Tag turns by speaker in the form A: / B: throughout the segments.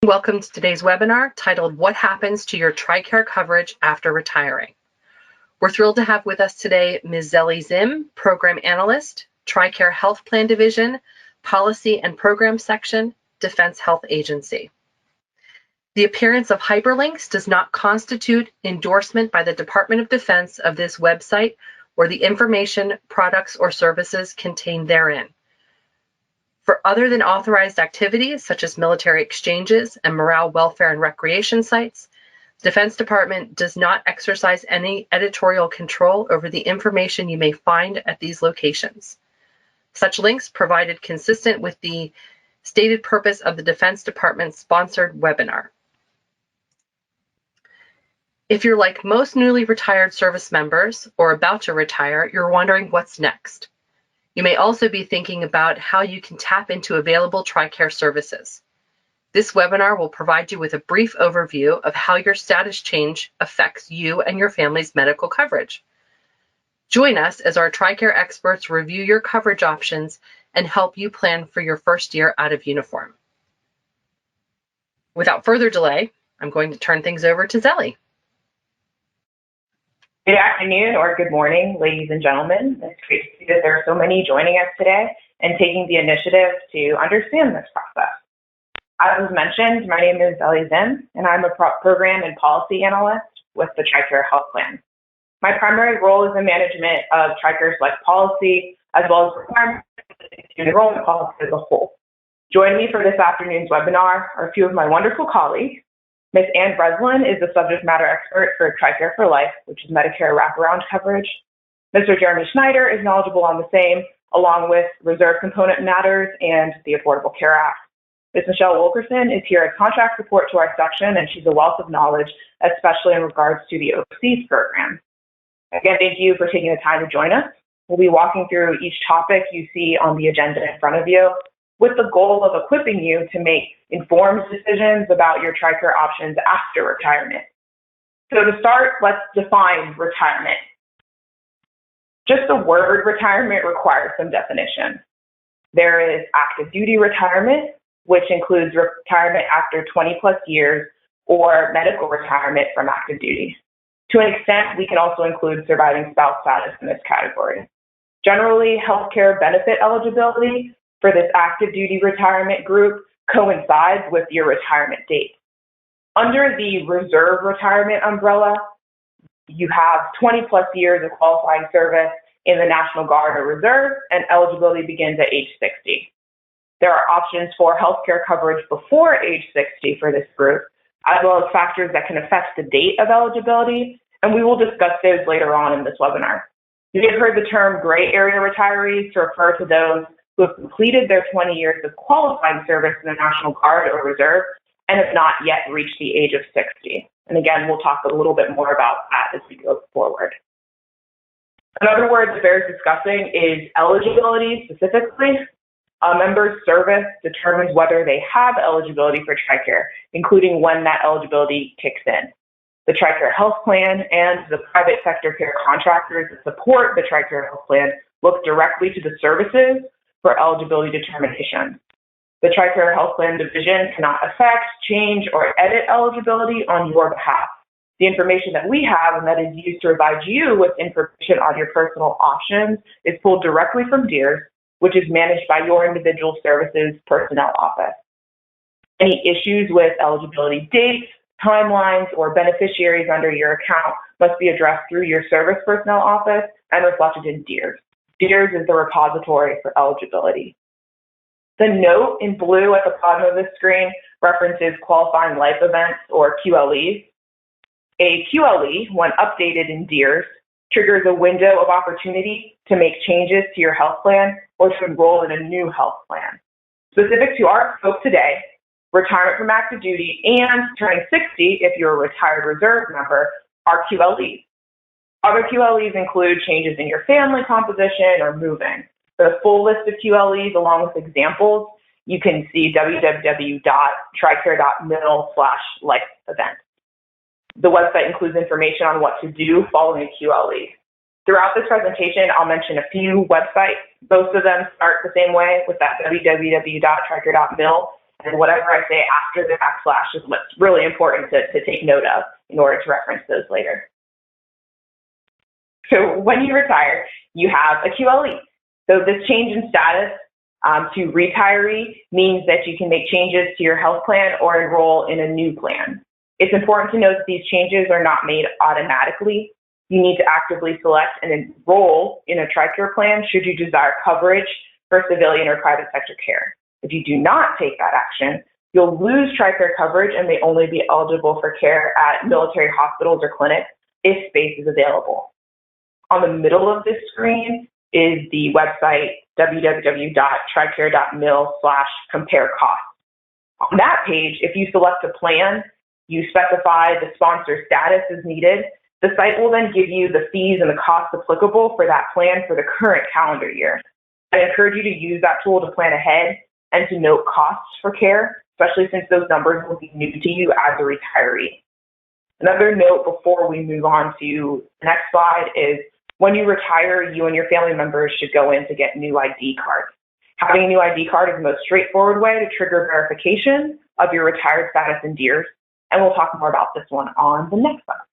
A: Welcome to today's webinar titled What Happens to Your TRICARE Coverage After Retiring? We're thrilled to have with us today Ms. Zelly Zim, Program Analyst, TRICARE Health Plan Division, Policy and Program Section, Defense Health Agency. The appearance of hyperlinks does not constitute endorsement by the Department of Defense of this website or the information, products, or services contained therein. For other than authorized activities, such as military exchanges and morale, welfare, and recreation sites, the Defense Department does not exercise any editorial control over the information you may find at these locations. Such links provided consistent with the stated purpose of the Defense Department's sponsored webinar. If you're like most newly retired service members or about to retire, you're wondering what's next. You may also be thinking about how you can tap into available TRICARE services. This webinar will provide you with a brief overview of how your status change affects you and your family's medical coverage. Join us as our TRICARE experts review your coverage options and help you plan for your first year out of uniform. Without further delay, I'm going to turn things over to Zelly.
B: Good afternoon or good morning, ladies and gentlemen. It's great to see that there are so many joining us today and taking the initiative to understand this process. As was mentioned, my name is Zelly Zim, and I'm a Program and Policy Analyst with the TRICARE Health Plan. My primary role is in management of TRICARE Select Policy, as well as requirements to enrollment policy as a whole. Joining me for this afternoon's webinar are a few of my wonderful colleagues. Ms. Ann Breslin is the subject matter expert for TRICARE for Life, which is Medicare wraparound coverage. Mr. Jeremy Schneider is knowledgeable on the same, along with reserve component matters and the Affordable Care Act. Ms. Michelle Wilkerson is here as contract support to our section, and she's a wealth of knowledge, especially in regards to the overseas program. Again, thank you for taking the time to join us. We'll be walking through each topic you see on the agenda in front of you, with the goal of equipping you to make informed decisions about your TRICARE options after retirement. So to start, let's define retirement. Just the word retirement requires some definition. There is active duty retirement, which includes retirement after 20 plus years, or medical retirement from active duty. To an extent, we can also include surviving spouse status in this category. Generally, healthcare benefit eligibility for this active duty retirement group coincides with your retirement date. Under the reserve retirement umbrella, you have 20 plus years of qualifying service in the National Guard or Reserve, and eligibility begins at age 60. There are options for healthcare coverage before age 60 for this group, as well as factors that can affect the date of eligibility, and we will discuss those later on in this webinar. You may have heard the term gray area retirees to refer to those who have completed their 20 years of qualifying service in the National Guard or Reserve and have not yet reached the age of 60. And again, we'll talk a little bit more about that as we go forward. Another word that bears discussing is eligibility specifically. A member's service determines whether they have eligibility for TRICARE, including when that eligibility kicks in. The TRICARE Health Plan and the private sector care contractors that support the TRICARE Health Plan look directly to the services for eligibility determination. The TRICARE Health Plan Division cannot affect, change, or edit eligibility on your behalf. The information that we have and that is used to provide you with information on your personal options is pulled directly from DEERS, which is managed by your individual services personnel office. Any issues with eligibility dates, timelines, or beneficiaries under your account must be addressed through your service personnel office and reflected in DEERS. DEERS is the repository for eligibility. The note in blue at the bottom of the screen references qualifying life events, or QLEs. A QLE, when updated in DEERS, triggers a window of opportunity to make changes to your health plan or to enroll in a new health plan. Specific to our scope today, retirement from active duty and turning 60 if you're a retired reserve member are QLEs. Other QLEs include changes in your family composition or moving. For the full list of QLEs along with examples, you can see www.tricare.mil/life events. The website includes information on what to do following a QLE. Throughout this presentation, I'll mention a few websites. Most of them start the same way with that www.tricare.mil, And whatever I say after the backslash is what's really important to take note of in order to reference those later. So when you retire, you have a QLE. So this change in status to retiree means that you can make changes to your health plan or enroll in a new plan. It's important to note that these changes are not made automatically. You need to actively select and enroll in a TRICARE plan should you desire coverage for civilian or private sector care. If you do not take that action, you'll lose TRICARE coverage and may only be eligible for care at military hospitals or clinics if space is available. On the middle of this screen is the website www.tricare.mil/compare costs. On that page, if you select a plan, you specify the sponsor status as needed, the site will then give you the fees and the costs applicable for that plan for the current calendar year. I encourage you to use that tool to plan ahead and to note costs for care, especially since those numbers will be new to you as a retiree. Another note before we move on to the next slide is when you retire, you and your family members should go in to get new ID cards. Having a new ID card is the most straightforward way to trigger verification of your retired status in DEERS, and we'll talk more about this one on the next slide.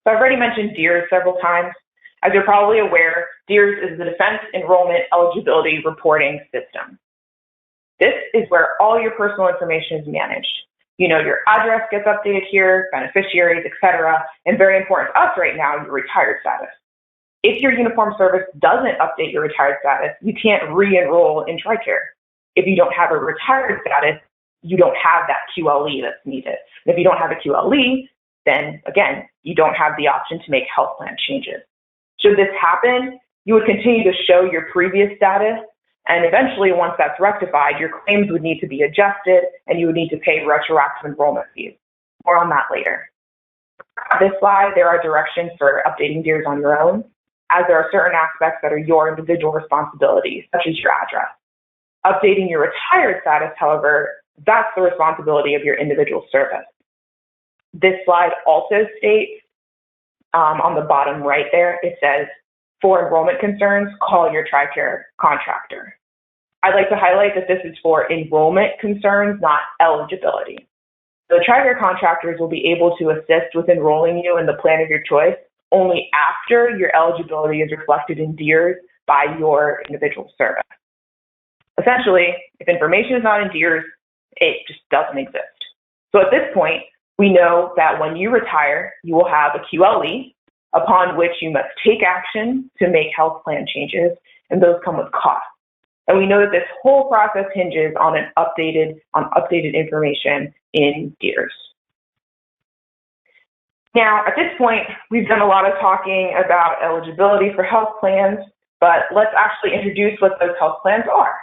B: So I've already mentioned DEERS several times. As you're probably aware, DEERS is the Defense Enrollment Eligibility Reporting System. This is where all your personal information is managed. You know, your address gets updated here, beneficiaries, etc., and very important to us right now, your retired status. If your uniformed service doesn't update your retired status, you can't re-enroll in TRICARE. If you don't have a retired status, you don't have that QLE that's needed. And if you don't have a QLE, then again, you don't have the option to make health plan changes. Should this happen, you would continue to show your previous status, and eventually, once that's rectified, your claims would need to be adjusted and you would need to pay retroactive enrollment fees. More on that later. On this slide, there are directions for updating DEERS on your own, as there are certain aspects that are your individual responsibilities, such as your address. Updating your retired status, however, that's the responsibility of your individual service. This slide also states, on the bottom right there, it says, for enrollment concerns, call your TRICARE contractor. I'd like to highlight that this is for enrollment concerns, not eligibility. The TRICARE contractors will be able to assist with enrolling you in the plan of your choice only after your eligibility is reflected in DEERS by your individual service. Essentially, if information is not in DEERS, it just doesn't exist. So at this point, we know that when you retire, you will have a QLE, upon which you must take action to make health plan changes, and those come with costs. And we know that this whole process hinges on updated information in DEERS. Now, at this point, we've done a lot of talking about eligibility for health plans, but let's actually introduce what those health plans are.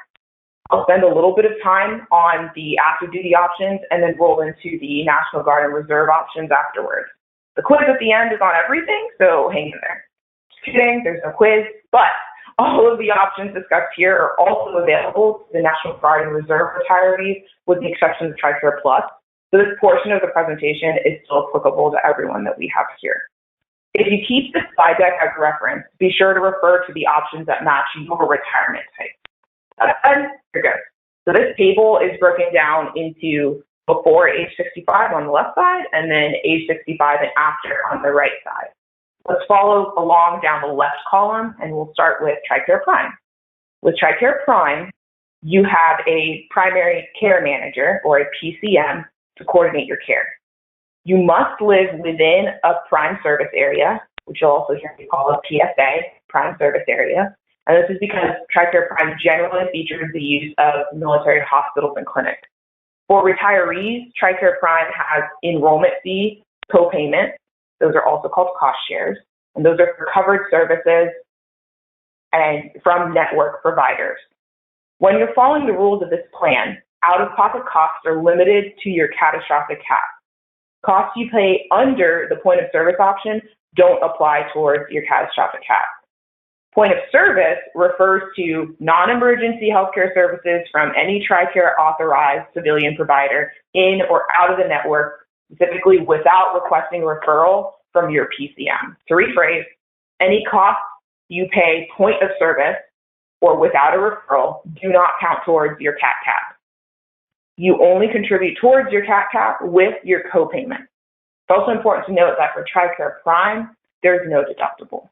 B: I'll spend a little bit of time on the active duty options and then roll into the National Guard and Reserve options afterwards. The quiz at the end is on everything, so hang in there. Just kidding, there's no quiz, but all of the options discussed here are also available to the National Guard and Reserve retirees, with the exception of TRICARE Plus. So this portion of the presentation is still applicable to everyone that we have here. If you keep this slide deck as a reference, be sure to refer to the options that match your retirement type. You're good. So this table is broken down into before age 65 on the left side, and then age 65 and after on the right side. Let's follow along down the left column, and we'll start with TRICARE Prime. With TRICARE Prime, you have a primary care manager, or a PCM, to coordinate your care. You must live within a prime service area, which you'll also hear me call a PSA, prime service area. And this is because TRICARE Prime generally features the use of military hospitals and clinics. For retirees, TRICARE Prime has enrollment fee co-payment. Those are also called cost shares. And those are for covered services and from network providers. When you're following the rules of this plan, out-of-pocket costs are limited to your catastrophic cap. Costs you pay under the point of service option don't apply towards your catastrophic cap. Point of service refers to non-emergency healthcare services from any TRICARE authorized civilian provider in or out of the network, specifically without requesting referral from your PCM. To rephrase, any costs you pay point of service or without a referral do not count towards your CAT cap. You only contribute towards your CAT cap with your copayment. It's also important to note that for TRICARE Prime, there's no deductible.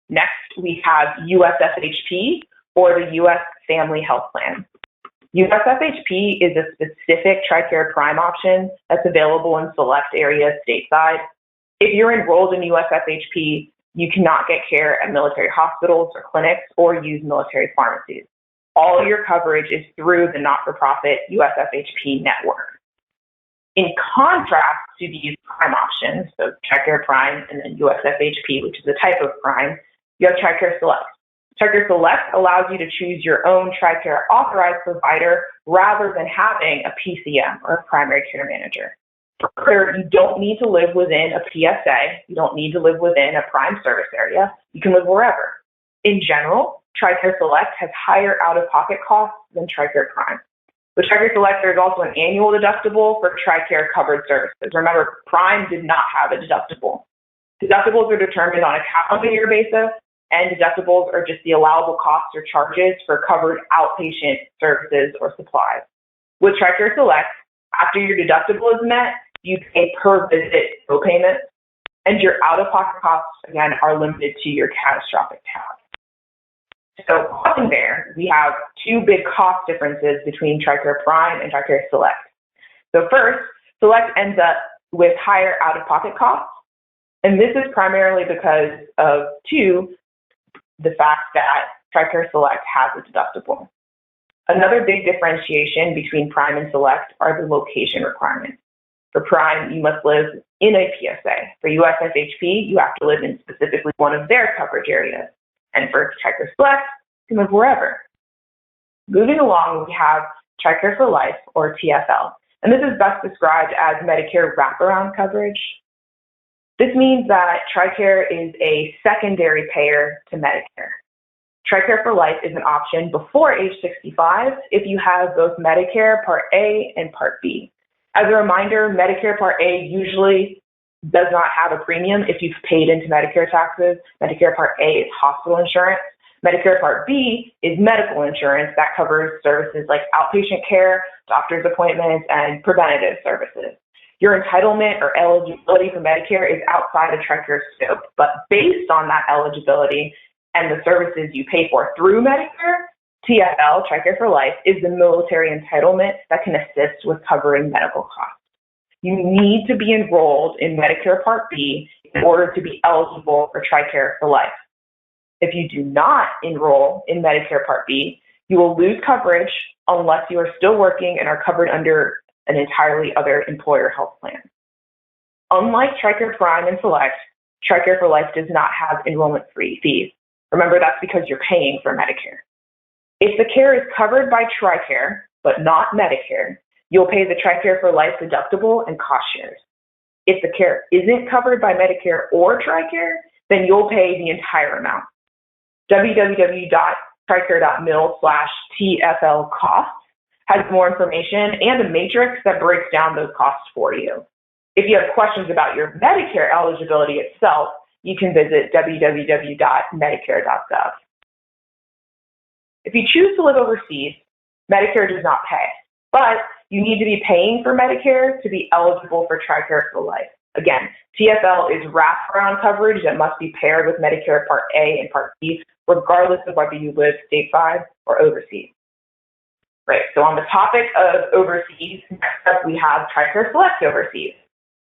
B: Next, we have USFHP, or the U.S. Family Health Plan. USFHP is a specific TRICARE Prime option that's available in select areas stateside. If you're enrolled in USFHP, you cannot get care at military hospitals or clinics or use military pharmacies. All your coverage is through the not-for-profit USFHP network. In contrast to these Prime options, so TRICARE Prime and then USFHP, which is a type of Prime, you have TRICARE Select. TRICARE Select allows you to choose your own TRICARE authorized provider rather than having a PCM, or a primary care manager. Further, you don't need to live within a PSA. You don't need to live within a Prime service area. You can live wherever. In general, TRICARE Select has higher out-of-pocket costs than TRICARE Prime. With TRICARE Select, there's also an annual deductible for TRICARE covered services. Remember, Prime did not have a deductible. Deductibles are determined on a calendar year basis, and deductibles are just the allowable costs or charges for covered outpatient services or supplies. With TRICARE Select, after your deductible is met, you pay per visit copayment, and your out-of-pocket costs, again, are limited to your catastrophic tab. So pausing there, we have two big cost differences between TRICARE Prime and TRICARE Select. So first, Select ends up with higher out-of-pocket costs, and this is primarily because of, two, the fact that TRICARE Select has a deductible. Another big differentiation between Prime and Select are the location requirements. For Prime, you must live in a PSA. For USFHP, you have to live in specifically one of their coverage areas. And for TRICARE Select, you can live wherever. Moving along, we have TRICARE for Life, or TFL. And this is best described as Medicare wraparound coverage. This means that TRICARE is a secondary payer to Medicare. TRICARE for Life is an option before age 65 if you have both Medicare Part A and Part B. As a reminder, Medicare Part A usually does not have a premium if you've paid into Medicare taxes. Medicare Part A is hospital insurance. Medicare Part B is medical insurance that covers services like outpatient care, doctor's appointments, and preventative services. Your entitlement or eligibility for Medicare is outside of TRICARE's scope, but based on that eligibility and the services you pay for through Medicare, TFL, TRICARE for Life, is the military entitlement that can assist with covering medical costs. You need to be enrolled in Medicare Part B in order to be eligible for TRICARE for Life. If you do not enroll in Medicare Part B, you will lose coverage unless you are still working and are covered under an entirely other employer health plan. Unlike TRICARE Prime and Select, TRICARE for Life does not have enrollment-free fees. Remember, that's because you're paying for Medicare. If the care is covered by TRICARE, but not Medicare, you'll pay the TRICARE for Life deductible and cost shares. If the care isn't covered by Medicare or TRICARE, then you'll pay the entire amount. www.tricare.mil/TFL costs has more information and a matrix that breaks down those costs for you. If you have questions about your Medicare eligibility itself, you can visit www.medicare.gov. If you choose to live overseas, Medicare does not pay, but you need to be paying for Medicare to be eligible for TRICARE for Life. Again, TFL is wraparound coverage that must be paired with Medicare Part A and Part B, regardless of whether you live stateside or overseas. Right, so on the topic of overseas, next up we have TRICARE Select overseas.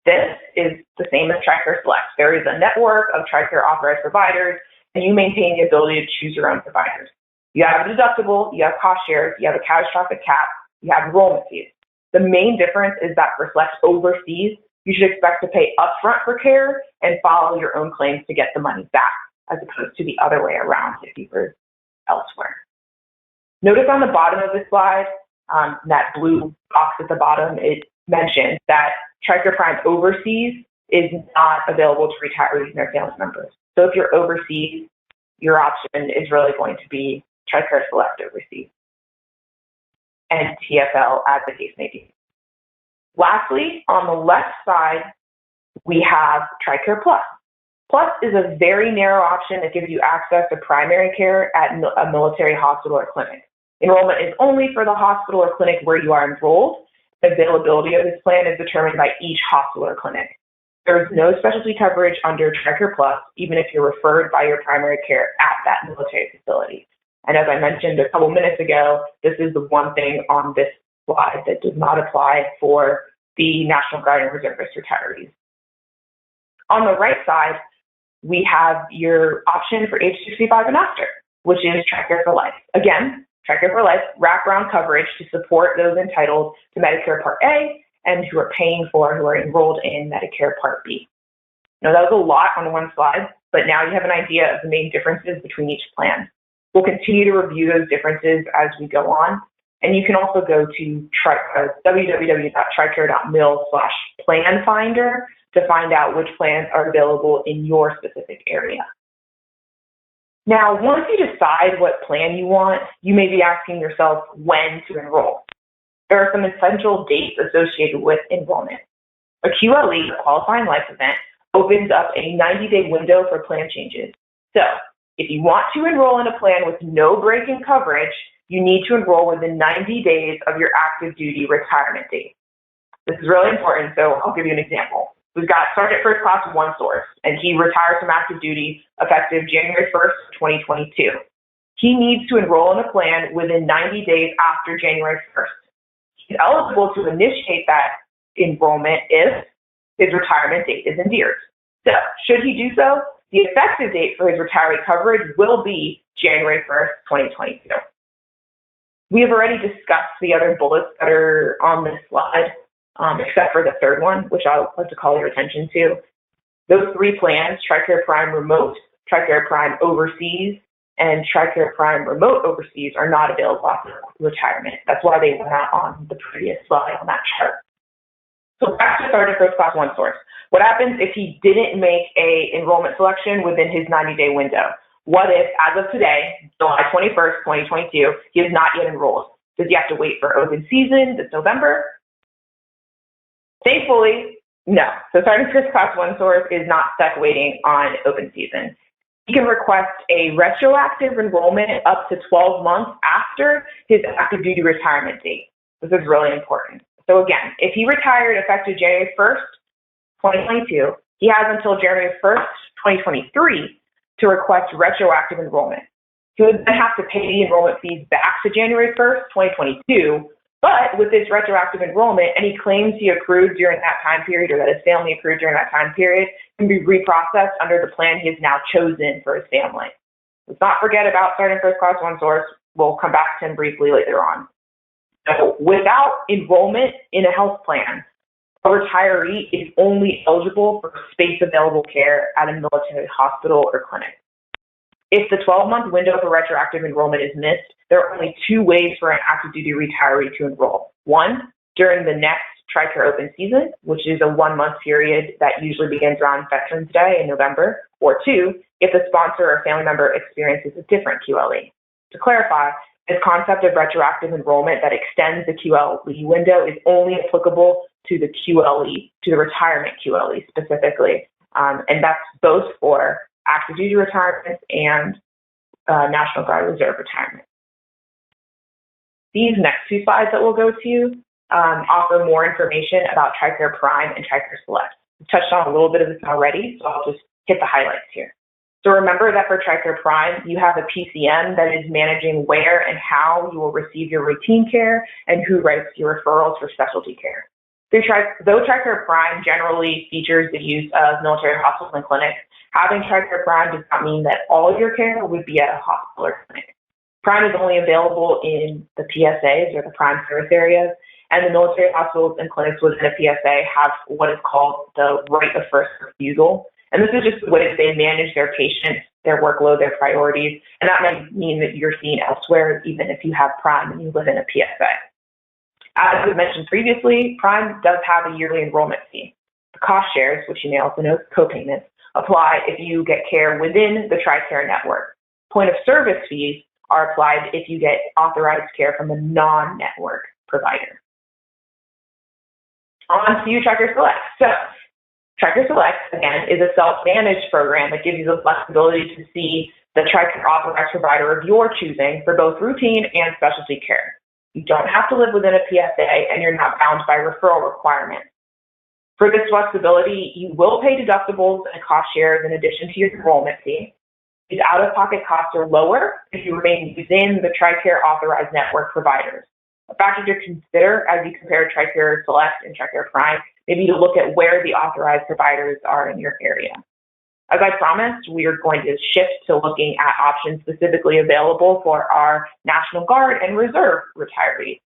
B: This is the same as TRICARE Select. There is a network of TRICARE authorized providers, and you maintain the ability to choose your own providers. You have a deductible, you have cost shares, you have a catastrophic cap, you have enrollment fees. The main difference is that for Select overseas, you should expect to pay upfront for care and follow your own claims to get the money back, as opposed to the other way around if you were elsewhere. Notice on the bottom of this slide, that blue box at the bottom, it mentions that TRICARE Prime overseas is not available to retirees and their family members. So if you're overseas, your option is really going to be TRICARE Select overseas and TFL as the case may be. Lastly, on the left side, we have TRICARE Plus. Plus is a very narrow option that gives you access to primary care at a military hospital or clinic. Enrollment is only for the hospital or clinic where you are enrolled. Availability of this plan is determined by each hospital or clinic. There is no specialty coverage under TRICARE Plus, even if you're referred by your primary care at that military facility. And as I mentioned a couple minutes ago, this is the one thing on this slide that does not apply for the National Guard and Reservist retirees. On the right side, we have your option for age 65 and after, which is TRICARE for Life. Again, TRICARE for Life, wraparound coverage to support those entitled to Medicare Part A and who are enrolled in Medicare Part B. Now, that was a lot on one slide, but now you have an idea of the main differences between each plan. We'll continue to review those differences as we go on, and you can also go to www.tricare.mil/plan finder to find out which plans are available in your specific area. Now, once you decide what plan you want, you may be asking yourself when to enroll. There are some essential dates associated with enrollment. A QLE, a qualifying life event, opens up a 90-day window for plan changes. So, if you want to enroll in a plan with no break in coverage, you need to enroll within 90 days of your active duty retirement date. This is really important, so I'll give you an example. We've got Sergeant First Class One Source, and he retires from active duty effective January 1st, 2022. He needs to enroll in a plan within 90 days after January 1st. He's eligible to initiate that enrollment if his retirement date is endeared. So, should he do so, the effective date for his retiree coverage will be January 1st, 2022. We have already discussed the other bullets that are on this slide, except for the third one, which I would like to call your attention to. Those three plans, TRICARE Prime Remote, TRICARE Prime Overseas, and TRICARE Prime Remote Overseas are not available after retirement. That's why they went out on the previous slide on that chart. So back to Sergeant First Class One Source. What happens if he didn't make a enrollment selection within his 90-day window? What if, as of today, July 21st, 2022, he is not yet enrolled? Does he have to wait for open season this November? Thankfully, no. So Sergeant First Class One Source is not stuck waiting on open season. He can request a retroactive enrollment up to 12 months after his active duty retirement date. This is really important. So again, if he retired effective January 1st, 2022, he has until January 1st, 2023 to request retroactive enrollment. He would then have to pay the enrollment fees back to January 1st, 2022, but with this retroactive enrollment, any claims he accrued during that time period or that his family accrued during that time period can be reprocessed under the plan he has now chosen for his family. Let's not forget about Sergeant First Class One Source. We'll come back to him briefly later on. So without enrollment in a health plan, a retiree is only eligible for space available care at a military hospital or clinic. If the 12-month window for retroactive enrollment is missed, there are only two ways for an active duty retiree to enroll. One, during the next TRICARE open season, which is a 1-month period that usually begins around Veterans Day in November, or two, if the sponsor or family member experiences a different QLE. To clarify, this concept of retroactive enrollment that extends the QLE window is only applicable to the QLE, to the retirement QLE specifically, and that's both for active duty retirement and National Guard Reserve retirement. These next two slides that we'll go to offer more information about TRICARE Prime and TRICARE Select. We've touched on a little bit of this already, so I'll just hit the highlights here. So remember that for TRICARE Prime, you have a PCM that is managing where and how you will receive your routine care and who writes your referrals for specialty care. Though TRICARE Prime generally features the use of military hospitals and clinics, having TRICARE Prime does not mean that all your care would be at a hospital or clinic. Prime is only available in the PSAs, or the Prime Service Areas, and the military hospitals and clinics within a PSA have what is called the right of first refusal. And this is just the way that they manage their patients, their workload, their priorities, and that might mean that you're seen elsewhere even if you have Prime and you live in a PSA. As we mentioned previously, Prime does have a yearly enrollment fee. The cost shares, which you may also know as co-payments, apply if you get care within the TRICARE network. Point of service fees are applied if you get authorized care from a non-network provider. On to TRICARE Select. So, TRICARE Select, again, is a self-managed program that gives you the flexibility to see the TRICARE authorized provider of your choosing for both routine and specialty care. You don't have to live within a PSA, and you're not bound by referral requirements. For this flexibility, you will pay deductibles and cost shares in addition to your enrollment fee. These out-of-pocket costs are lower if you remain within the TRICARE authorized network providers. A factor to consider as you compare TRICARE Select and TRICARE Prime may be to look at where the authorized providers are in your area. As I promised, we are going to shift to looking at options specifically available for our National Guard and Reserve retirees.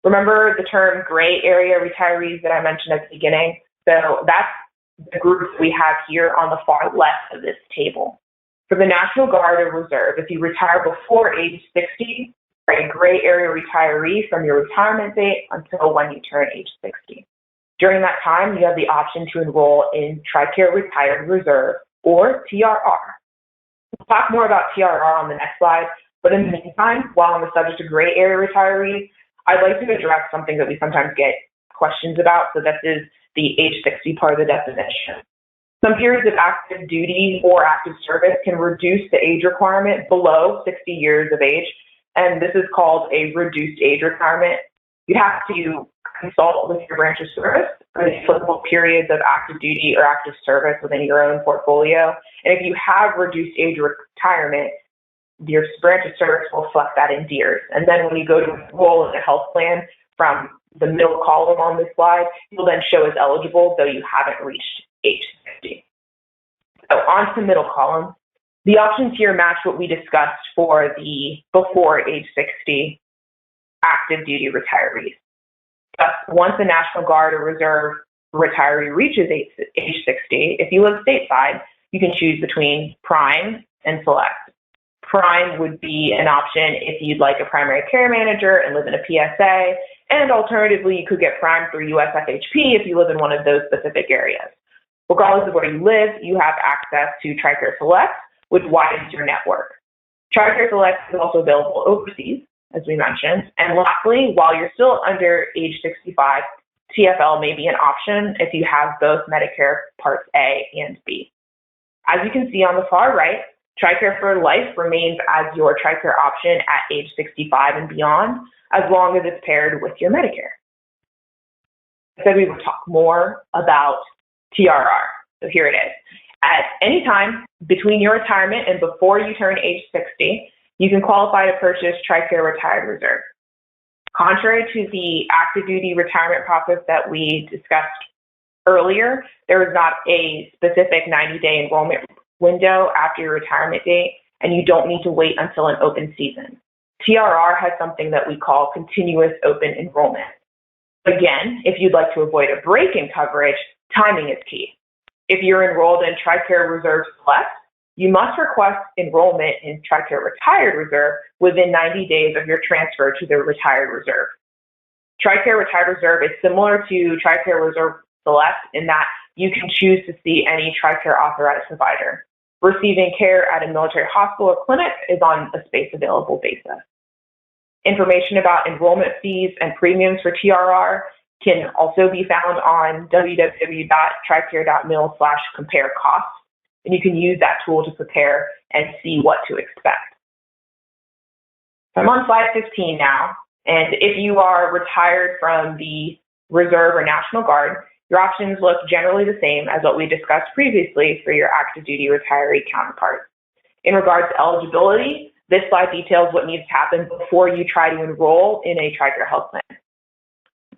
B: Remember the term gray area retirees that I mentioned at the beginning? So that's the groups we have here on the far left of this table. For the National Guard or Reserve, if you retire before age 60, you're a gray area retiree from your retirement date until when you turn age 60. During that time, you have the option to enroll in TRICARE Retired Reserve, or TRR. We'll talk more about TRR on the next slide, but in the meantime, while on the subject of gray area retirees, I'd like to address something that we sometimes get questions about, so this is the age 60 part of the definition. Some periods of active duty or active service can reduce the age requirement below 60 years of age, and this is called a reduced age retirement. You have to consult with your branch of service for the applicable periods of active duty or active service within your own portfolio. And if you have reduced age retirement, your branch of service will reflect that in years. And then when you go to enroll in a health plan from the middle column on this slide, you'll then show as eligible, though you haven't reached age 60. So on to the middle column. The options here match what we discussed for the before age 60 active duty retirees. Thus, once a National Guard or Reserve retiree reaches age 60, if you live stateside, you can choose between Prime and Select. Prime would be an option if you'd like a primary care manager and live in a PSA, and alternatively, you could get Prime through USFHP if you live in one of those specific areas. Regardless of where you live, you have access to TRICARE Select, which widens your network. TRICARE Select is also available overseas, as we mentioned. And lastly, while you're still under age 65, TFL may be an option if you have both Medicare Parts A and B. As you can see on the far right, TRICARE for Life remains as your TRICARE option at age 65 and beyond, as long as it's paired with your Medicare. I said we would talk more about TRR, so here it is. At any time between your retirement and before you turn age 60, you can qualify to purchase TRICARE Retired Reserve. Contrary to the active duty retirement process that we discussed earlier, there is not a specific 90-day enrollment window after your retirement date, and you don't need to wait until an open season. TRR has something that we call continuous open enrollment. Again, if you'd like to avoid a break in coverage, timing is key. If you're enrolled in TRICARE Reserve Select, you must request enrollment in TRICARE Retired Reserve within 90 days of your transfer to the Retired Reserve. TRICARE Retired Reserve is similar to TRICARE Reserve Select in that you can choose to see any TRICARE authorized provider. Receiving care at a military hospital or clinic is on a space available basis. Information about enrollment fees and premiums for TRR can also be found on www.tricare.mil/compare costs, and you can use that tool to prepare and see what to expect. I'm on slide 15 now, and if you are retired from the Reserve or National Guard, your options look generally the same as what we discussed previously for your active duty retiree counterparts. In regards to eligibility, this slide details what needs to happen before you try to enroll in a TRICARE health plan.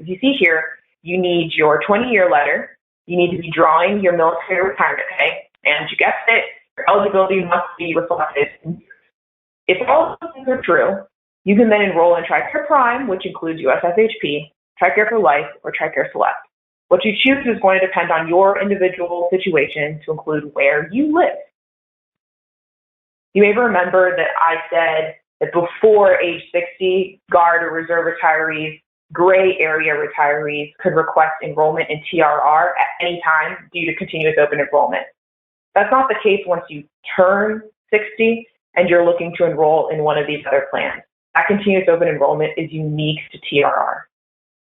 B: As you see here, you need your 20-year letter, you need to be drawing your military retirement pay, and you guessed it, your eligibility must be reflected in years. If all of those things are true, you can then enroll in TRICARE Prime, which includes USFHP, TRICARE for Life, or TRICARE Select. What you choose is going to depend on your individual situation to include where you live. You may remember that I said that before age 60, Guard or Reserve retirees, gray area retirees could request enrollment in TRR at any time due to continuous open enrollment. That's not the case once you turn 60 and you're looking to enroll in one of these other plans. That continuous open enrollment is unique to TRR.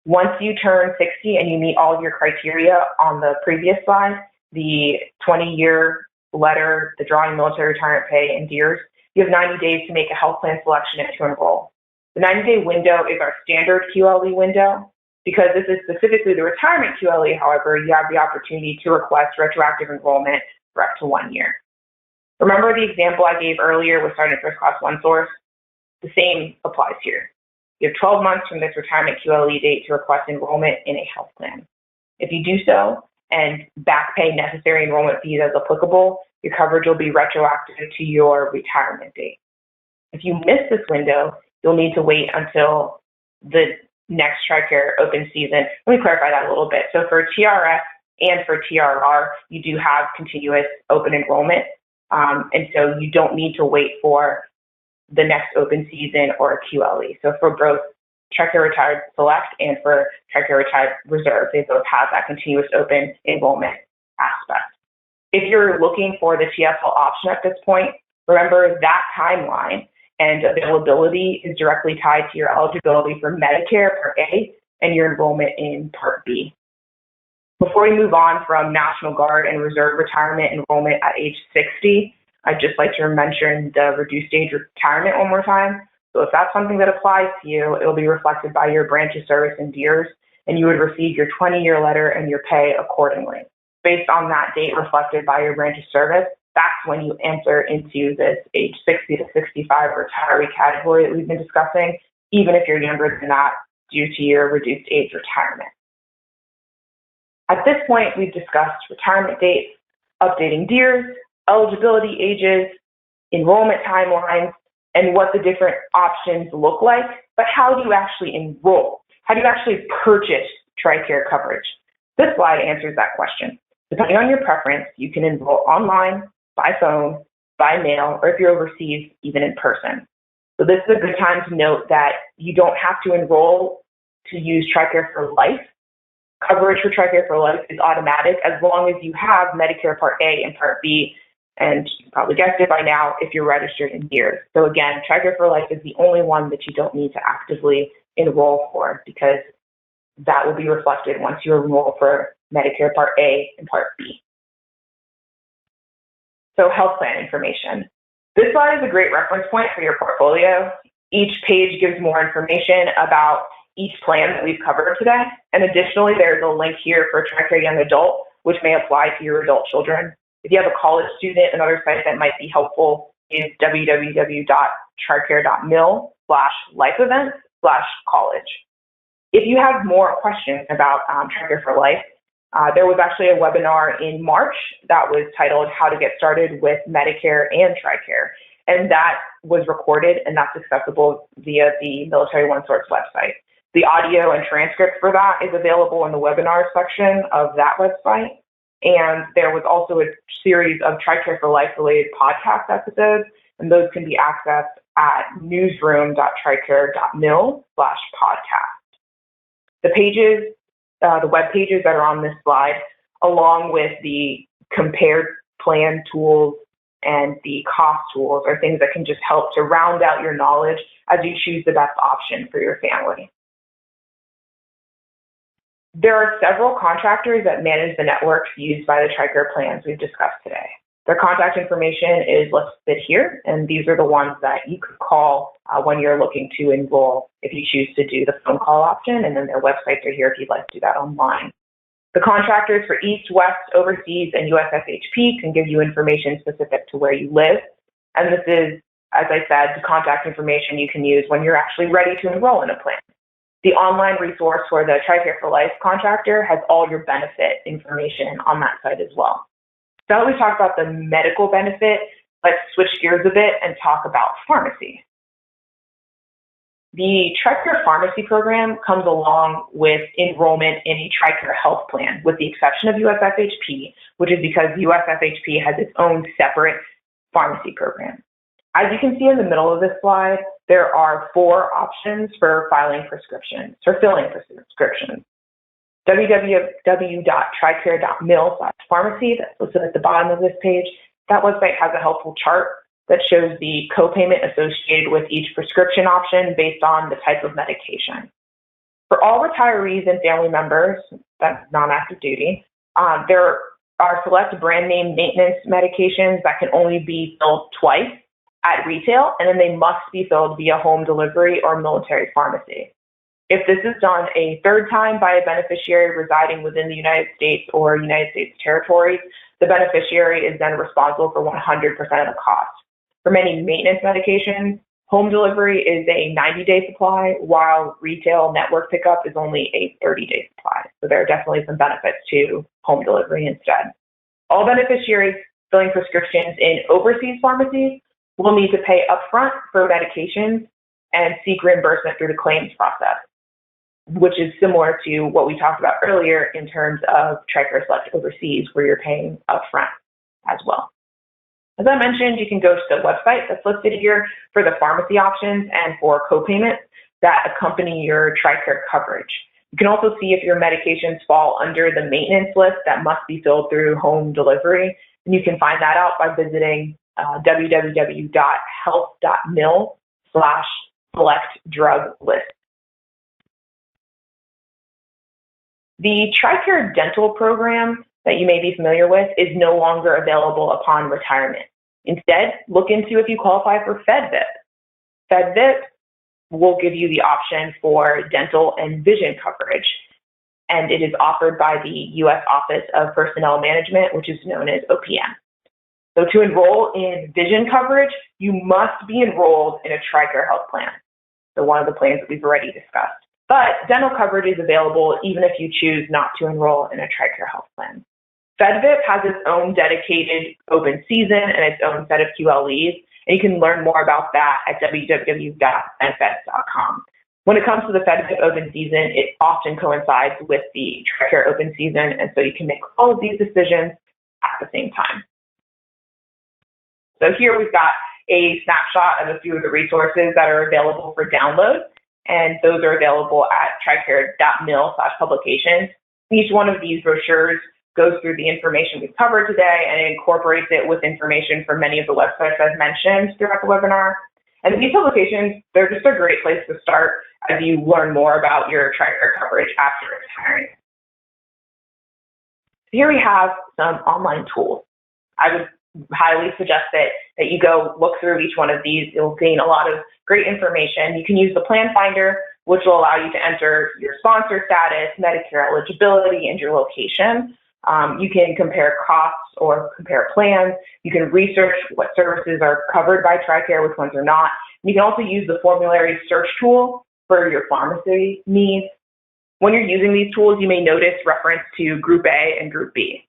B: Once you turn 60 and you meet all of your criteria on the previous slide, the 20-year letter, the drawing military retirement pay, and DEERS, you have 90 days to make a health plan selection and to enroll. The 90-day window is our standard QLE window. Because this is specifically the retirement QLE, however, you have the opportunity to request retroactive enrollment for up to 1 year. Remember the example I gave earlier with starting first class one source? The same applies here. You have 12 months from this retirement QLE date to request enrollment in a health plan. If you do so and back pay necessary enrollment fees as applicable, your coverage will be retroactive to your retirement date. If you miss this window, you'll need to wait until the next TRICARE open season. Let me clarify that a little bit. So for TRS and for TRR, you do have continuous open enrollment. And so you don't need to wait for the next open season or a QLE. So for both TRICARE Retired Select and for TRICARE Retired Reserve, they both have that continuous open enrollment aspect. If you're looking for the TFL option at this point, remember that timeline and availability is directly tied to your eligibility for Medicare Part A and your enrollment in Part B. Before we move on from National Guard and Reserve retirement enrollment at age 60, I'd just like to mention the reduced age retirement one more time. So if that's something that applies to you, it'll be reflected by your branch of service and DEERS, and you would receive your 20-year letter and your pay accordingly. Based on that date reflected by your branch of service, that's when you enter into this age 60 to 65 retiree category that we've been discussing, even if you're younger than that due to your reduced age retirement. At this point, we've discussed retirement dates, updating DEERS, eligibility ages, enrollment timelines, and what the different options look like, but how do you actually enroll? How do you actually purchase TRICARE coverage? This slide answers that question. Depending on your preference, you can enroll online, by phone, by mail, or if you're overseas, even in person. So this is a good time to note that you don't have to enroll to use TRICARE for Life. Coverage for TRICARE for Life is automatic as long as you have Medicare Part A and Part B, and you probably guessed it by now if you're registered in DEERS. So again, TRICARE for Life is the only one that you don't need to actively enroll for because that will be reflected once you enroll for Medicare Part A and Part B. So health plan information. This slide is a great reference point for your portfolio. Each page gives more information about each plan that we've covered today. And additionally, there's a link here for TRICARE Young Adult, which may apply to your adult children. If you have a college student, another site that might be helpful is www.tricare.mil/life-events/college. If you have more questions about TRICARE for Life, there was actually a webinar in March that was titled How to Get Started with Medicare and TRICARE. And that was recorded and that's accessible via the Military OneSource website. The audio and transcript for that is available in the webinar section of that website. And there was also a series of TRICARE for Life related podcast episodes, and those can be accessed at newsroom.tricare.mil/podcast. The pages, the web pages that are on this slide, along with the compared plan tools and the cost tools are things that can just help to round out your knowledge as you choose the best option for your family. There are several contractors that manage the networks used by the TRICARE plans we've discussed today. Their contact information is listed here, and these are the ones that you could call when you're looking to enroll if you choose to do the phone call option, and then their websites are here if you'd like to do that online. The contractors for East, West, Overseas, and USFHP can give you information specific to where you live, and this is, as I said, the contact information you can use when you're actually ready to enroll in a plan. The online resource for the TRICARE for Life contractor has all your benefit information on that site as well. Now that we talked about the medical benefit, let's switch gears a bit and talk about pharmacy. The TRICARE pharmacy program comes along with enrollment in a TRICARE health plan, with the exception of USFHP, which is because USFHP has its own separate pharmacy program. As you can see in the middle of this slide, there are 4 options for filing prescriptions, or filling prescriptions. www.tricare.mil/pharmacy, that's listed at the bottom of this page. That website has a helpful chart that shows the copayment associated with each prescription option based on the type of medication. For all retirees and family members, that's non-active duty, there are select brand name maintenance medications that can only be filled twice at retail, and then they must be filled via home delivery or military pharmacy. If this is done a third time by a beneficiary residing within the United States or United States territories, the beneficiary is then responsible for 100% of the cost. For many maintenance medications, home delivery is a 90-day supply, while retail network pickup is only a 30-day supply. So there are definitely some benefits to home delivery instead. All beneficiaries filling prescriptions in overseas pharmacies will need to pay upfront for medications and seek reimbursement through the claims process, which is similar to what we talked about earlier in terms of TRICARE Select Overseas, where you're paying upfront as well. As I mentioned, you can go to the website that's listed here for the pharmacy options and for co-payments that accompany your TRICARE coverage. You can also see if your medications fall under the maintenance list that must be filled through home delivery, and you can find that out by visiting www.health.mil/select-drug-list. The TRICARE dental program that you may be familiar with is no longer available upon retirement. Instead, look into if you qualify for FedVIP. FedVIP will give you the option for dental and vision coverage, and it is offered by the U.S. Office of Personnel Management, which is known as OPM. So to enroll in vision coverage, you must be enrolled in a TRICARE health plan, so one of the plans that we've already discussed. But dental coverage is available even if you choose not to enroll in a TRICARE health plan. FedVIP has its own dedicated open season and its own set of QLEs, and you can learn more about that at www.benefits.com. When it comes to the FedVIP open season, it often coincides with the TRICARE open season, and so you can make all of these decisions at the same time. So here we've got a snapshot of a few of the resources that are available for download, and those are available at tricare.mil/publications. Each one of these brochures goes through the information we've covered today and incorporates it with information from many of the websites I've mentioned throughout the webinar. And these publications, they're just a great place to start as you learn more about your TRICARE coverage after retiring. Here we have some online tools. I would highly suggest that you go look through each one of these. You'll gain a lot of great information. You can use the Plan Finder, which will allow you to enter your sponsor status, Medicare eligibility, and your location. You can compare costs or compare plans. You can research what services are covered by TRICARE, which ones are not. You can also use the formulary search tool for your pharmacy needs. When you're using these tools, you may notice reference to Group A and Group B.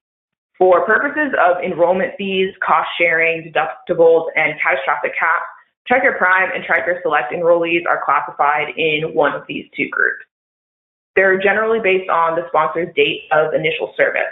B: For purposes of enrollment fees, cost sharing, deductibles, and catastrophic caps, TRICARE Prime and TRICARE Select enrollees are classified in one of these two groups. They're generally based on the sponsor's date of initial service.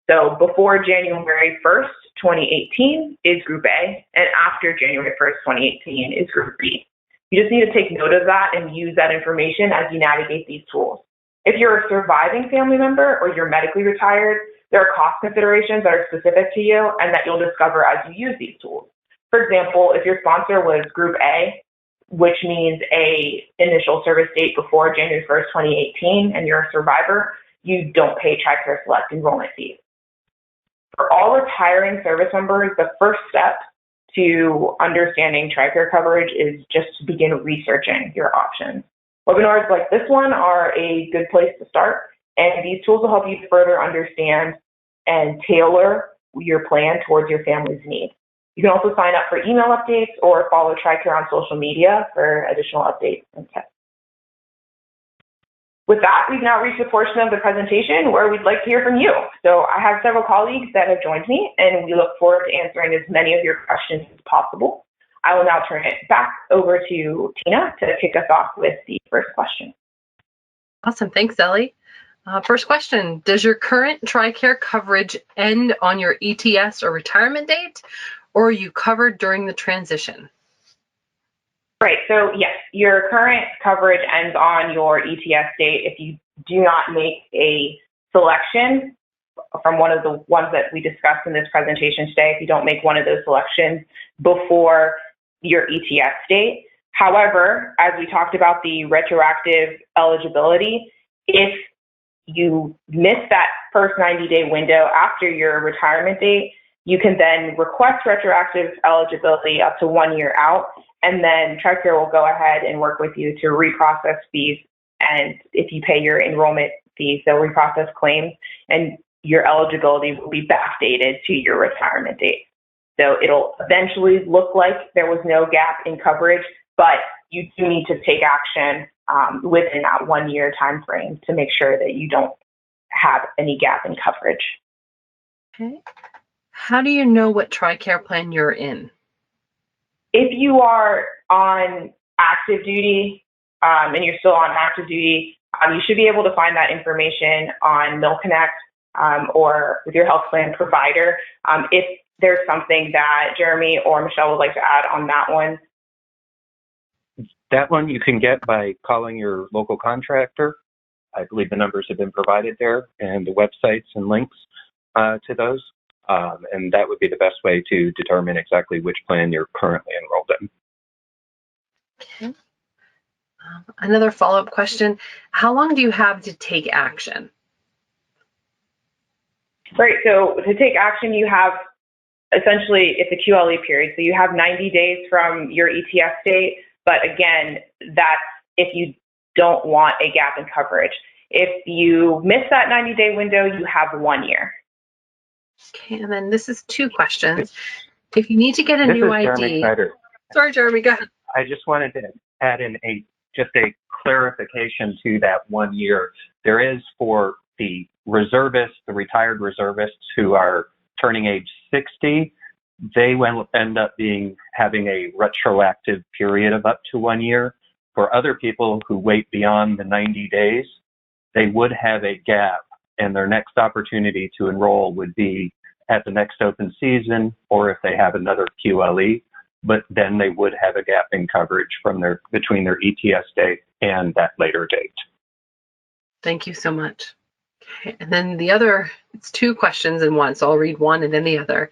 B: So before January 1st, 2018 is Group A, and after January 1st, 2018 is Group B. You just need to take note of that and use that information as you navigate these tools. If you're a surviving family member or you're medically retired, there are cost considerations that are specific to you and that you'll discover as you use these tools. For example, if your sponsor was Group A, which means a initial service date before January 1st, 2018, and you're a survivor, you don't pay TRICARE Select enrollment fees. For all retiring service members, the first step to understanding TRICARE coverage is just to begin researching your options. Webinars like this one are a good place to start, and these tools will help you further understand and tailor your plan towards your family's needs. You can also sign up for email updates or follow TRICARE on social media for additional updates and tips. With that, we've now reached the portion of the presentation where we'd like to hear from you. So I have several colleagues that have joined me, and we look forward to answering as many of your questions as possible. I will now turn it back over to Tina to kick us off with the first question.
A: Awesome. Thanks, Zelly. First question, does your current TRICARE coverage end on your ETS or retirement date, or are you covered during the transition?
B: Right, so yes, your current coverage ends on your ETS date if you do not make a selection from one of the ones that we discussed in this presentation today, if you don't make one of those selections before your ETS date. However, as we talked about the retroactive eligibility, if you miss that first 90-day window after your retirement date, you can then request retroactive eligibility up to 1 year out, and then TRICARE will go ahead and work with you to reprocess fees. And if you pay your enrollment fees, they'll reprocess claims, and your eligibility will be backdated to your retirement date. So it'll eventually look like there was no gap in coverage, but you do need to take action within that 1 year time frame to make sure that you don't have any gap in coverage.
A: Okay. How do you know what TRICARE plan you're in?
B: If you are on active duty and you're still on active duty, you should be able to find that information on MillConnect or with your health plan provider. If there's something that Jeremy or Michelle would like to add on that one.
C: That one you can get by calling your local contractor. I believe the numbers have been provided there and the websites and links to those. And that would be the best way to determine exactly which plan you're currently enrolled in.
A: Okay. Another follow-up question. How long do you have to take action?
B: Right, so to take action, you have essentially, it's a QLE period. So you have 90 days from your ETS date, but again, that's if you don't want a gap in coverage. If you miss that 90-day window, you have 1 year.
A: Okay, and then this is two questions. If you need to get a new ID.
C: Jeremy Snyder.
A: Sorry, Jeremy, go ahead.
C: I just wanted to add in just a clarification to that 1 year. There is for the reservists, the retired reservists who are turning age 60, they will end up having a retroactive period of up to 1 year. For other people who wait beyond the 90 days, they would have a gap, and their next opportunity to enroll would be at the next open season, or if they have another QLE, but then they would have a gap in coverage between their ETS date and that later date.
A: Thank you so much. Okay, and then the other, it's two questions in one, so I'll read one and then the other.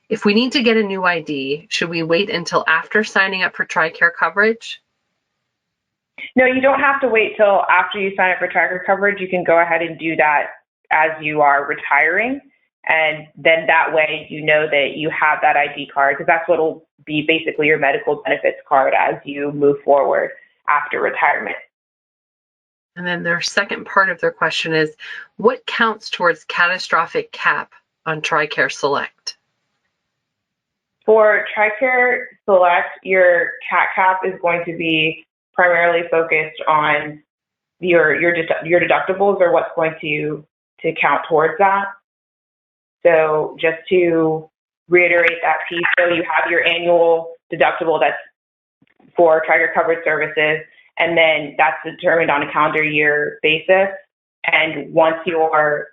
A: If we need to get a new ID, should we wait until after signing up for TRICARE coverage?
B: No, you don't have to wait till after you sign up for TRICARE coverage. You can go ahead and do that as you are retiring. And then that way, you know that you have that ID card, because that's what will be basically your medical benefits card as you move forward after retirement.
A: And then their second part of their question is, what counts towards catastrophic cap on TRICARE Select?
B: For TRICARE Select, your CAT cap is going to be primarily focused on your deductibles, or what's going to count towards that. So just to reiterate that piece, so you have your annual deductible that's for TRICARE covered services, and then that's determined on a calendar year basis. And once your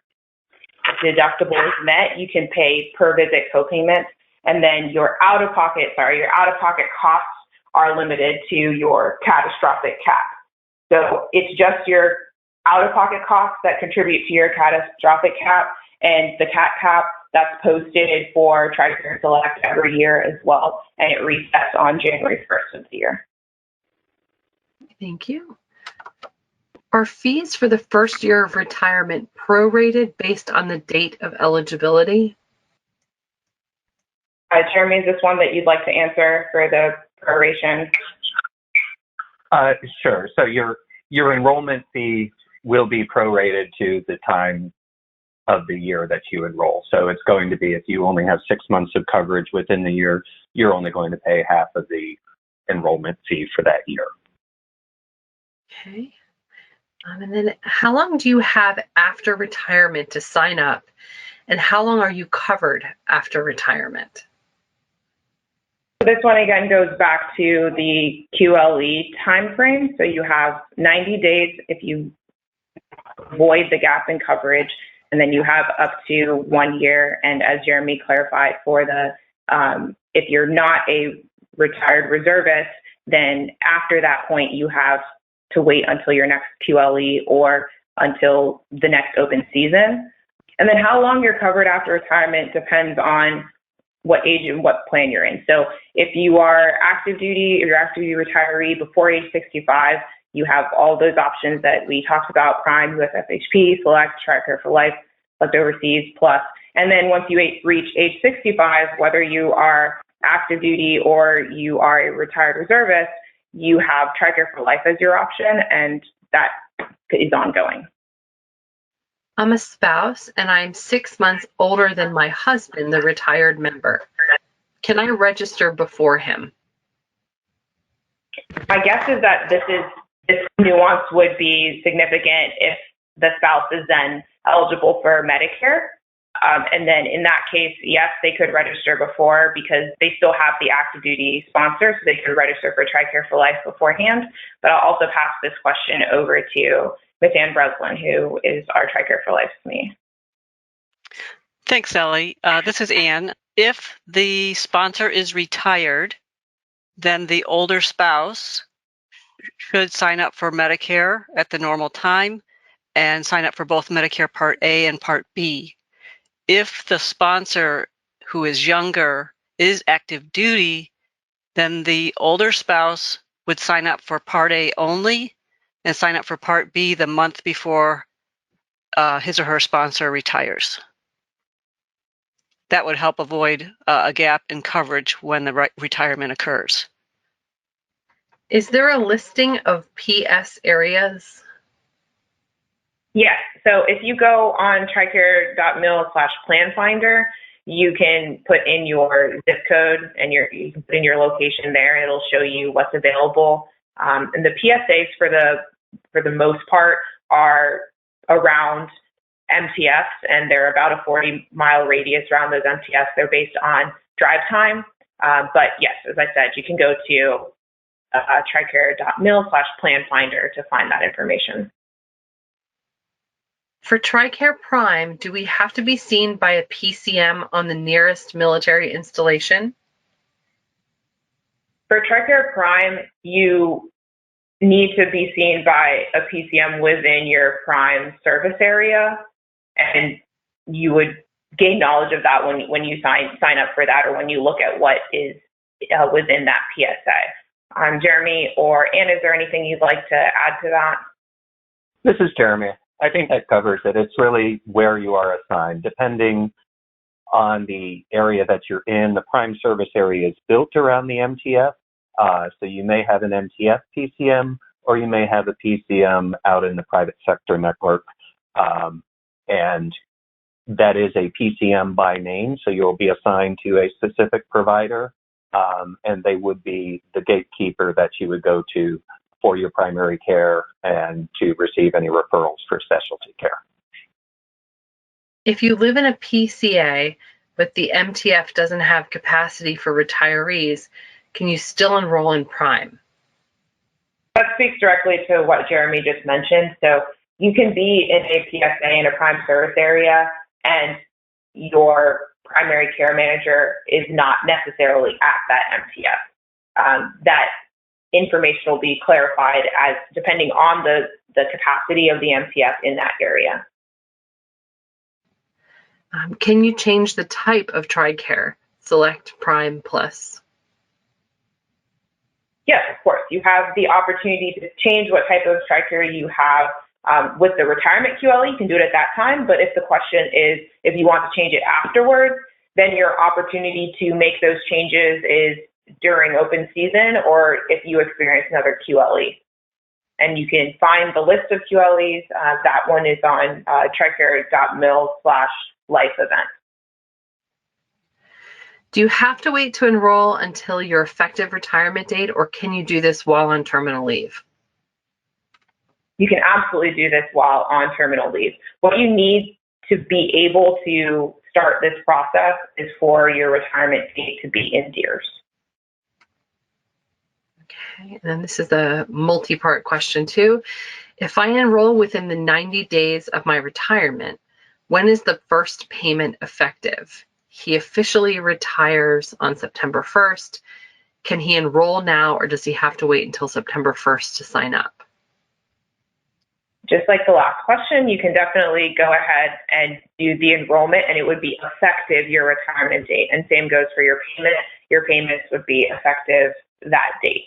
B: deductible is met, you can pay per visit copayment, and then your out-of-pocket costs are limited to your catastrophic cap. So it's just your out-of-pocket costs that contribute to your catastrophic cap, and the CAT cap that's posted for TRICARE Select every year as well, and it resets on January 1st of the year.
A: Thank you. Are fees for the first year of retirement prorated based on the date of eligibility?
B: Jeremy, is this one that you'd like to answer for the proration?
C: Sure. So your enrollment fee will be prorated to the time of the year that you enroll. So it's going to be, if you only have 6 months of coverage within the year, you're only going to pay half of the enrollment fee for that year.
A: Okay. And then how long do you have after retirement to sign up, and how long are you covered after retirement?
B: This one again goes back to the QLE timeframe. So you have 90 days if you avoid the gap in coverage, and then you have up to 1 year. And as Jeremy clarified, for the if you're not a retired reservist, then after that point you have to wait until your next QLE or until the next open season. And then how long you're covered after retirement depends on what age and what plan you're in. So if you are active duty or you're active duty retiree before age 65, you have all those options that we talked about: Prime, USFHP, Select, TRICARE for Life, Select Overseas, Plus. And then once you reach age 65, whether you are active duty or you are a retired reservist, you have TRICARE for Life as your option, and that is ongoing.
A: I'm a spouse and I'm 6 months older than my husband, the retired member. Can I register before him?
B: My guess is that this nuance would be significant if the spouse is then eligible for Medicare. And then in that case, yes, they could register before because they still have the active duty sponsor, so they could register for TRICARE for Life beforehand. But I'll also pass this question over to Ms. Ann Breslin, who is our TRICARE for Life SME.
D: Thanks, Zelly. This is Ann. If the sponsor is retired, then the older spouse should sign up for Medicare at the normal time and sign up for both Medicare Part A and Part B. If the sponsor who is younger is active duty, then the older spouse would sign up for Part A only and sign up for Part B the month before his or her sponsor retires. That would help avoid a gap in coverage when the retirement occurs.
A: Is there a listing of PS areas?
B: Yes. So if you go on tricare.mil/plan finder, you can put in your zip code and you can put in your location there, and it'll show you what's available. And the PSAs for the most part are around MTFs, and they're about a 40-mile radius around those MTFs. They're based on drive time. But yes, as I said, you can go to tricare.mil/plan finder to find that information.
A: For TRICARE Prime, do we have to be seen by a PCM on the nearest military installation?
B: For TRICARE Prime, you need to be seen by a PCM within your Prime service area, and you would gain knowledge of that when you sign up for that, or when you look at what is within that PSA. Jeremy or Ann, is there anything you'd like to add to that?
C: This is Jeremy. I think that covers it. It's really where you are assigned. Depending on the area that you're in, the Prime service area is built around the MTF. So you may have an MTF PCM, or you may have a PCM out in the private sector network. And that is a PCM by name, so you'll be assigned to a specific provider, and they would be the gatekeeper that you would go to for your primary care and to receive any referrals for specialty care.
A: If you live in a PCA, but the MTF doesn't have capacity for retirees, can you still enroll in Prime?
B: That speaks directly to what Jeremy just mentioned. So you can be in a PSA in a Prime service area, and your primary care manager is not necessarily at that MTF. That information will be clarified as depending on the capacity of the MTF in that area.
A: Can you change the type of TRICARE? Select Prime Plus.
B: Yes, of course. You have the opportunity to change what type of TRICARE you have with the retirement QLE. You can do it at that time, but if the question is if you want to change it afterwards, then your opportunity to make those changes is during open season, or if you experience another QLE. And you can find the list of QLEs. That one is on tricare.mil/life event.
A: Do you have to wait to enroll until your effective retirement date, or can you do this while on terminal leave?
B: You can absolutely do this while on terminal leave. What you need to be able to start this process is for your retirement date to be in DEERS.
A: Okay, and then this is a multi-part question too. If I enroll within the 90 days of my retirement, when is the first payment effective? He officially retires on September 1st. Can he enroll now, or does he have to wait until September 1st to sign up?
B: Just like the last question, you can definitely go ahead and do the enrollment, and it would be effective your retirement date. And same goes for your payment. Your payments would be effective that date.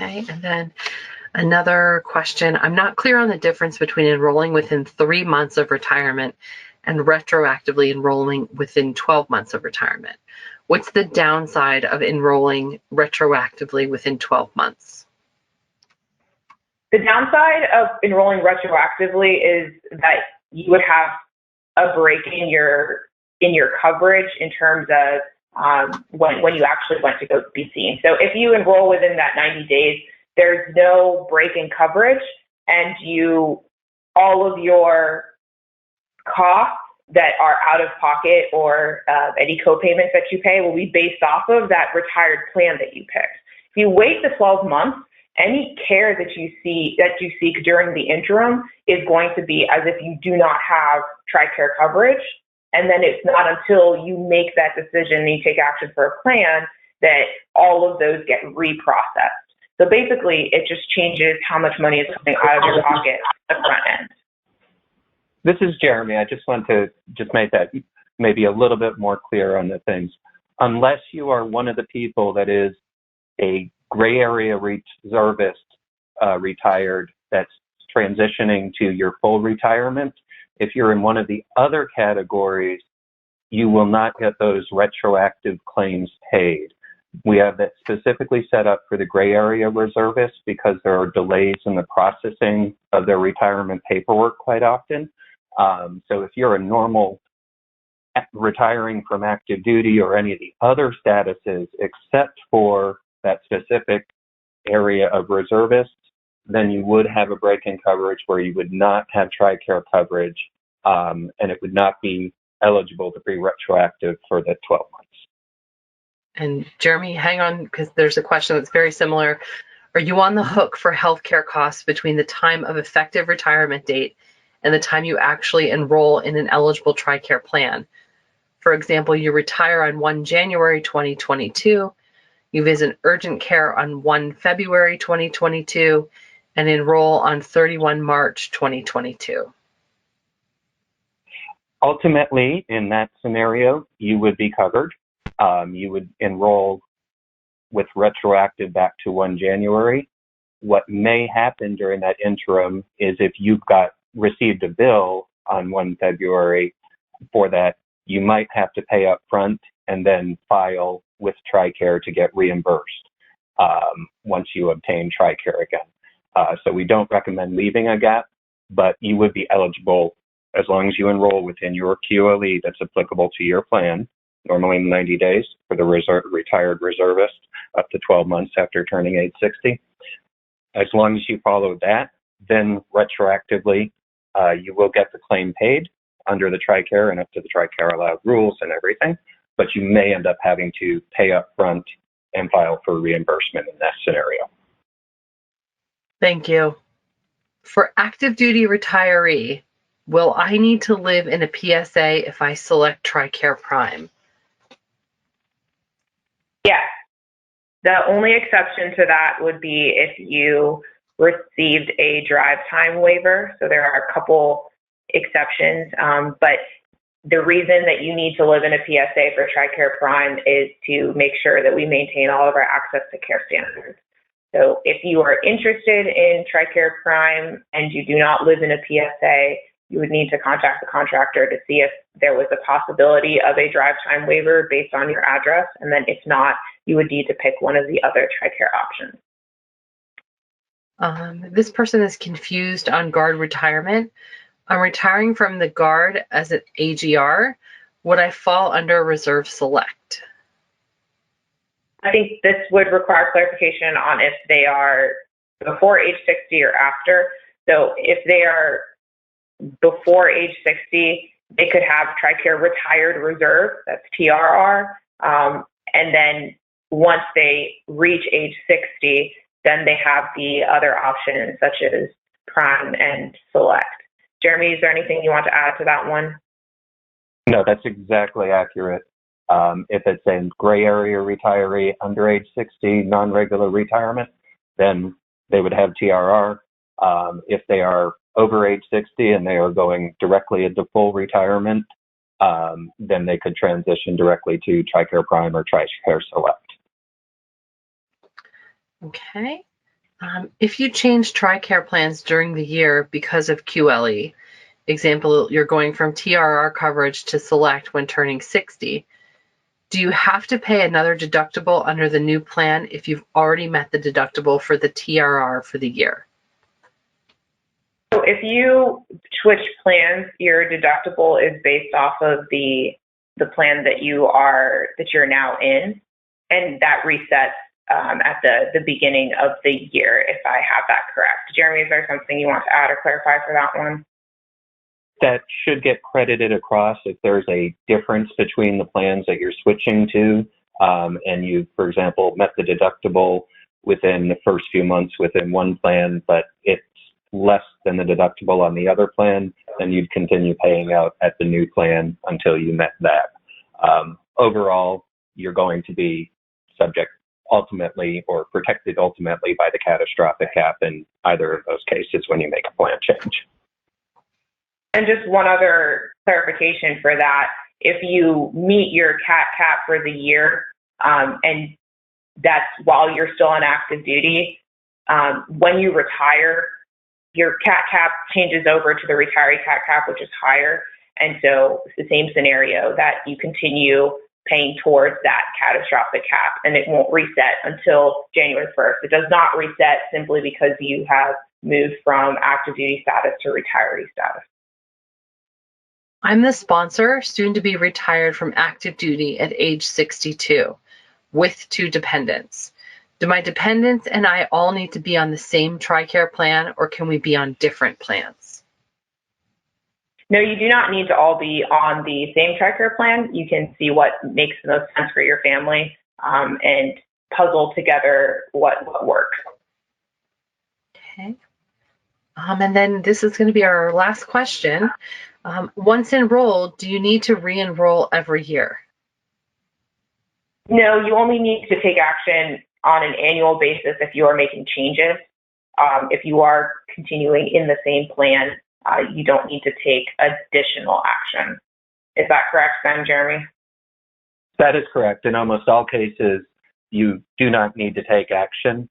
A: Okay, and then another question. I'm not clear on the difference between enrolling within 3 months of retirement and retroactively enrolling within 12 months of retirement. What's the downside of enrolling retroactively within 12 months?
B: The downside of enrolling retroactively is that you would have a break in your coverage in terms of when you actually went to go be seen. So if you enroll within that 90 days, there's no break in coverage, and all of your costs that are out of pocket or any co-payments that you pay will be based off of that retired plan that you picked. If you wait the 12 months, any care that you seek during the interim is going to be as if you do not have TRICARE coverage. And then it's not until you make that decision and you take action for a plan that all of those get reprocessed. So basically, it just changes how much money is coming out of your pocket at the front end.
C: This is Jeremy. I just want to make that maybe a little bit more clear on the things. Unless you are one of the people that is a gray area reservist retired that's transitioning to your full retirement, if you're in one of the other categories, you will not get those retroactive claims paid. We have that specifically set up for the gray area reservists because there are delays in the processing of their retirement paperwork quite often. So if you're a normal retiring from active duty or any of the other statuses except for that specific area of reservists, then you would have a break in coverage where you would not have TRICARE coverage, and it would not be eligible to be retroactive for the 12 months.
A: And Jeremy, hang on, because there's a question that's very similar. Are you on the hook for healthcare costs between the time of effective retirement date and the time you actually enroll in an eligible TRICARE plan? For example, you retire on 1 January 2022, you visit urgent care on 1 February 2022, and enroll on 31 March 2022.
C: Ultimately, in that scenario, you would be covered. You would enroll with retroactive back to 1 January. What may happen during that interim is if you've received a bill on 1 February for that, you might have to pay up front and then file with TRICARE to get reimbursed once you obtain TRICARE again. So we don't recommend leaving a gap, but you would be eligible as long as you enroll within your QLE that's applicable to your plan, normally 90 days for the retired reservist, up to 12 months after turning age 60. As long as you follow that, then retroactively, you will get the claim paid under the TRICARE and up to the TRICARE allowed rules and everything, but you may end up having to pay up front and file for reimbursement in that scenario.
A: Thank you. For active duty retiree, will I need to live in a PSA if I select TRICARE Prime?
B: Yes. The only exception to that would be if you received a drive time waiver. So there are a couple exceptions, but the reason that you need to live in a PSA for TRICARE Prime is to make sure that we maintain all of our access to care standards. So if you are interested in TRICARE Prime and you do not live in a PSA, you would need to contact the contractor to see if there was a possibility of a drive time waiver based on your address. And then if not, you would need to pick one of the other TRICARE options.
A: This person is confused on Guard retirement. I'm retiring from the Guard as an AGR. Would I fall under Reserve Select?
B: I think this would require clarification on if they are before age 60 or after. So if they are before age 60, they could have TRICARE Retired Reserve, that's TRR, and then once they reach age 60, then they have the other options such as Prime and Select. Jeremy, is there anything you want to add to that one?
C: No, that's exactly accurate. If it's a gray area retiree under age 60, non-regular retirement, then they would have TRR. If they are over age 60 and they are going directly into full retirement, then they could transition directly to TRICARE Prime or TRICARE Select.
A: Okay. If you change TRICARE plans during the year because of QLE, example, you're going from TRR coverage to Select when turning 60, do you have to pay another deductible under the new plan if you've already met the deductible for the TRR for the year?
B: So if you switch plans, your deductible is based off of the plan that you're now in, and that resets at the beginning of the year, if I have that correct. Jeremy, is there something you want to add or clarify for that one?
C: That should get credited across if there's a difference between the plans that you're switching to, and you, for example, met the deductible within the first few months within one plan, but it's less than the deductible on the other plan, then you'd continue paying out at the new plan until you met that. Overall, you're going to be subject ultimately or protected ultimately by the catastrophic cap in either of those cases when you make a plan change.
B: And just one other clarification for that, if you meet your CAT cap for the year, and that's while you're still on active duty, when you retire, your CAT cap changes over to the retiree CAT cap, which is higher. And so it's the same scenario that you continue paying towards that catastrophic cap, and it won't reset until January 1st. It does not reset simply because you have moved from active duty status to retiree status.
A: I'm the sponsor, soon to be retired from active duty at age 62, with 2 dependents. Do my dependents and I all need to be on the same TRICARE plan, or can we be on different plans?
B: No, you do not need to all be on the same TRICARE plan. You can see what makes the most sense for your family, and puzzle together what works.
A: Okay. And then this is going to be our last question. Once enrolled, do you need to re-enroll every year?
B: No, you only need to take action on an annual basis if you are making changes. If you are continuing in the same plan, you don't need to take additional action. Is that correct then, Jeremy?
C: That is correct. In almost all cases, you do not need to take action.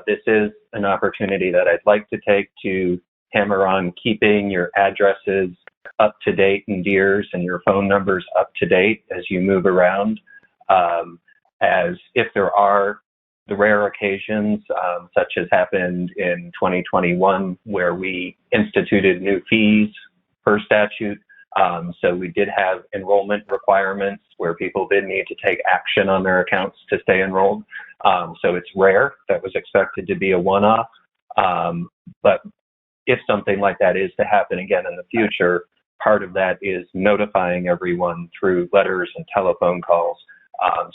C: This is an opportunity that I'd like to take to hammer on keeping your addresses up to date in DEERS and your phone numbers up to date as you move around. As if there are the rare occasions, such as happened in 2021, where we instituted new fees per statute. So we did have enrollment requirements where people did need to take action on their accounts to stay enrolled. So it's rare. That was expected to be a one-off. But if something like that is to happen again in the future, part of that is notifying everyone through letters and telephone calls.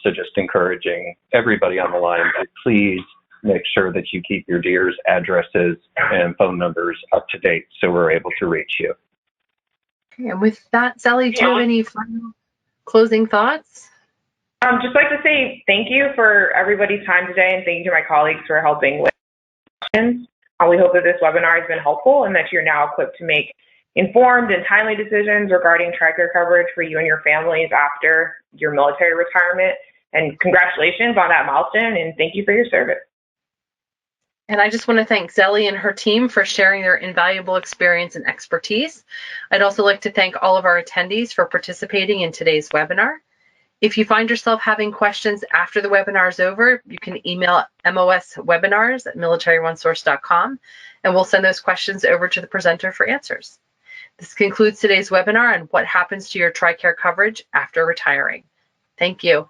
C: So just encouraging everybody on the line to please make sure that you keep your DEERS addresses and phone numbers up to date so we're able to reach you.
A: Okay, and with that, Zelly, do you have any final closing thoughts?
B: Just like to say thank you for everybody's time today, and thank you to my colleagues for helping with questions. We hope that this webinar has been helpful and that you're now equipped to make informed and timely decisions regarding TRICARE coverage for you and your families after your military retirement. And congratulations on that milestone, and thank you for your service.
A: And I just want to thank Zelly and her team for sharing their invaluable experience and expertise. I'd also like to thank all of our attendees for participating in today's webinar. If you find yourself having questions after the webinar is over, you can email moswebinars@militaryOneSource.com, and we'll send those questions over to the presenter for answers. This concludes today's webinar on what happens to your TRICARE coverage after retiring. Thank you.